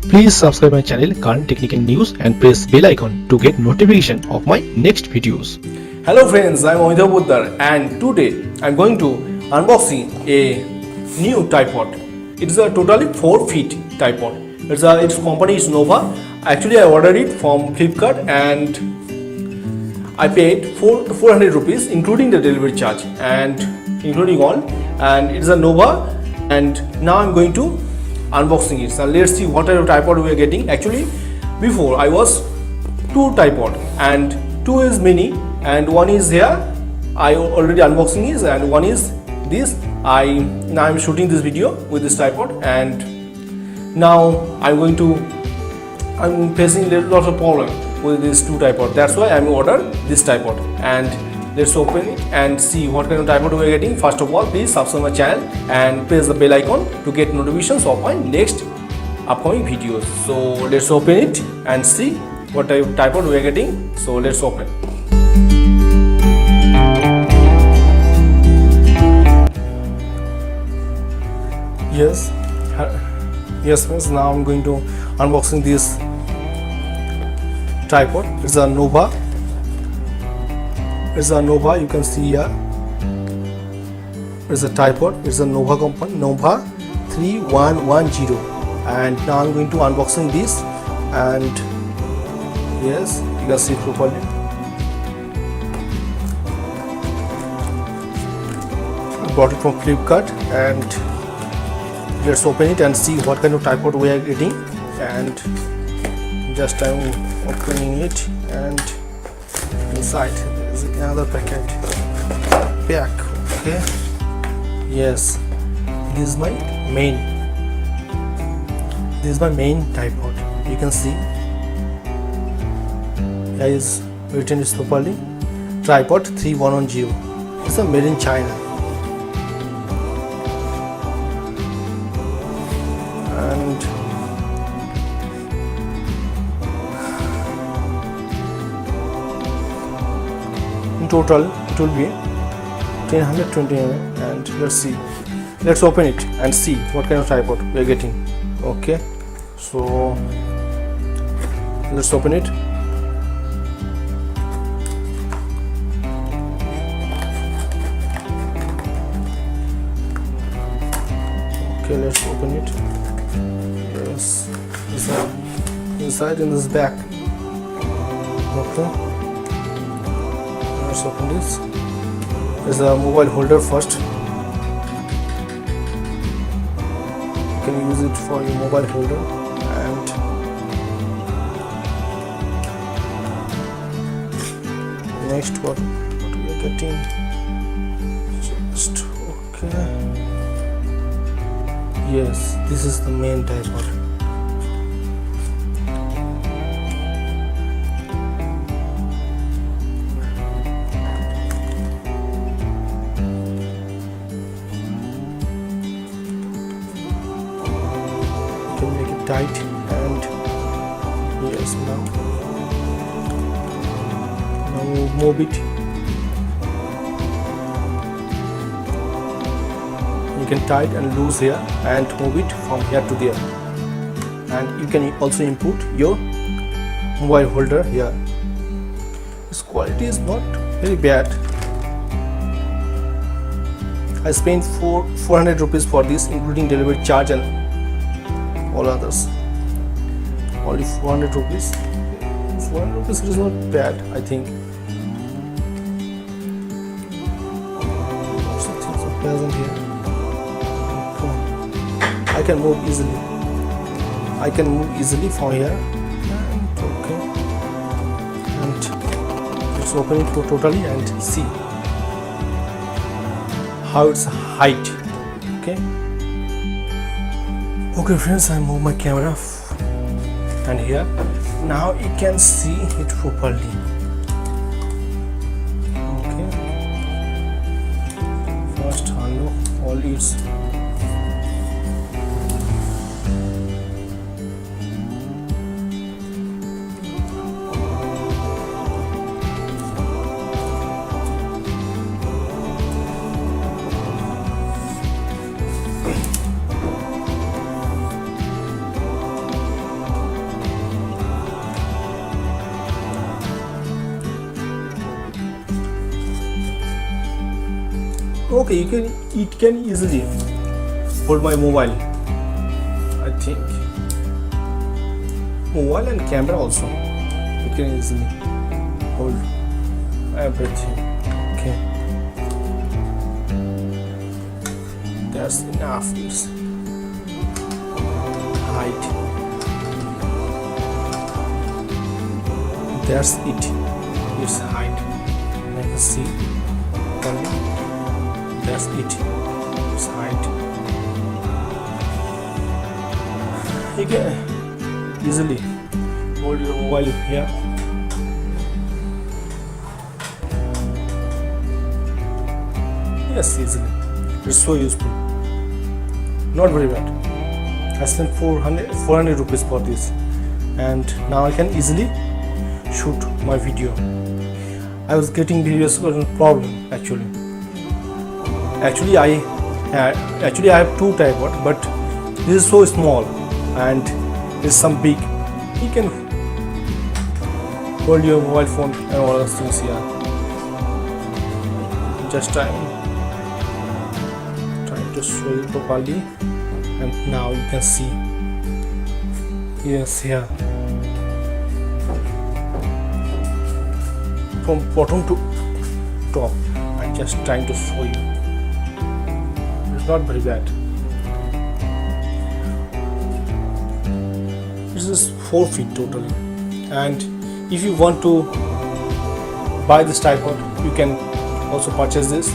Please subscribe my channel Current Technical News and press bell icon to get notification of my next videos. Hello friends, I am Amita Buddhar and today I am going to unboxing a new tripod. It is a totally 4 feet tripod. Its company is Nova. Actually I ordered it from Flipkart and I paid 400 rupees including the delivery charge and including all, and it is a Nova. And now I'm going to unboxing it. So let's see what type of tripod we are getting. Actually before I was 2 tripod and 2 is mini and 1 is here. I already unboxing is, and 1 is this. Now I'm shooting this video with this tripod, and now I'm facing a lot of problem with this 2 tripod. That's why I'm order this tripod, and let's open it and see what kind of tripod we are getting. First of all, please subscribe my channel and press the bell icon to get notifications of my next upcoming videos. So let's open it and see what type of tripod we are getting. So let's open. Yes friends, now I'm going to unboxing this tripod. It's a Nova. You can see here. It's a tripod. It's a Nova company, Nova 3110. And now I'm going to unboxing this, and yes, you can see properly. I bought it from Flipkart, and let's open it and see what kind of tripod we are getting. And just I'm opening it, and inside there is another pack. Okay, yes, this is my main tripod. You can see here is written is properly tripod 3110. It's a made in China. And in total it will be 1020 mm, and let's open it and see what kind of tripod we are getting. Okay, so let's open it. Okay, let's open it. Yes, inside in this back. Okay, let's open this. There's a mobile holder first. You can use it for your mobile holder. And next what we are getting. Just okay. Yes, this is the main tripod. You can make it tight, and yes, now we move it. You can tight and loose here and move it from here to there, and you can also input your mobile holder here. This quality is not very bad. I spent 400 rupees for this including delivery charge and all others. Only 400 rupees. 400 rupees is not bad, I think. Something so pleasant here. I can move easily from here. And okay, and let's open it totally and see how it's height. Okay friends, I move my camera and here now you can see it properly. Okay, first unlock all its. Okay, it can easily hold my mobile. I think mobile and camera also. It can easily hold everything. Okay, that's enough. It's height. That's it. Its height. I can see. That's it. Its height. You can easily hold your mobile here. Yes, easily. It's so useful. Not very bad. I spent 400 rupees for this, and now I can easily shoot my video. I was getting various problem actually. Actually, I have two tripod, but this is so small and there's some big. You can hold your mobile phone and all those things here. Just trying to show you properly, and now you can see. Yes, here. From bottom to top, I'm just trying to show you. It's not very bad. This is 4 feet totally, and if you want to buy this tripod, you can also purchase this.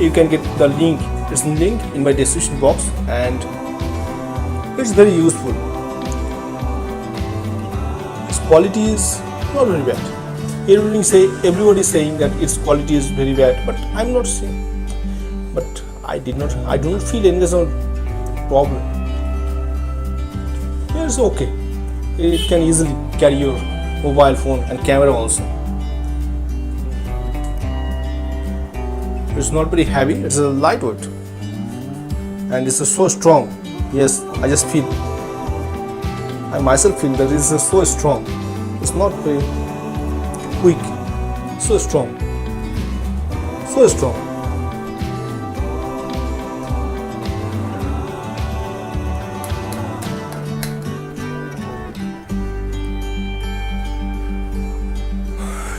You can get the link. It's a link in my description box, and it's very useful. Its quality is not very bad. Everybody is saying that its quality is very bad, but I'm not saying. But I do not feel any sort of problem. It's okay. It can easily carry your mobile phone and camera also. It's not very heavy. It's a lightweight, and it's so strong. Yes, I just feel. I myself feel that it's so strong. It's not very weak. So strong. So strong.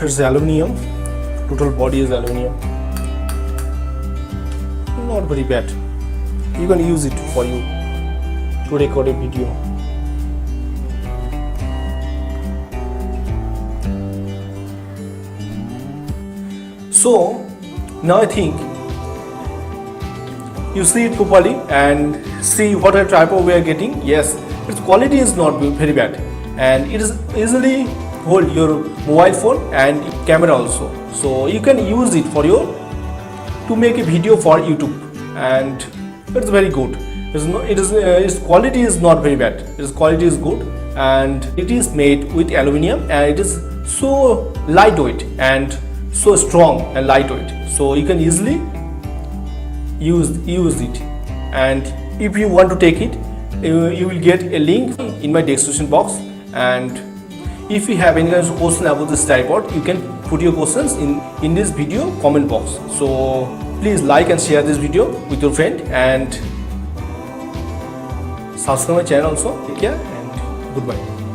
It's aluminium. Total body is aluminium. Not very bad. You can use it for you to record a video. So now I think you see it properly and see what a tripod we are getting. Yes, its quality is not very bad, and it is easily hold your mobile phone and camera also. So you can use it for your to make a video for YouTube, and it's very good. Its quality is not very bad. Its quality is good, and it is made with aluminium, and it is so lightweight and so strong and lightweight. So you can easily use it, and if you want to take it, you will get a link in my description box. And if you have any kind of question about this tripod, you can put your questions in this video comment box. So please like and share this video with your friend, and subscribe my channel also. Take care and goodbye.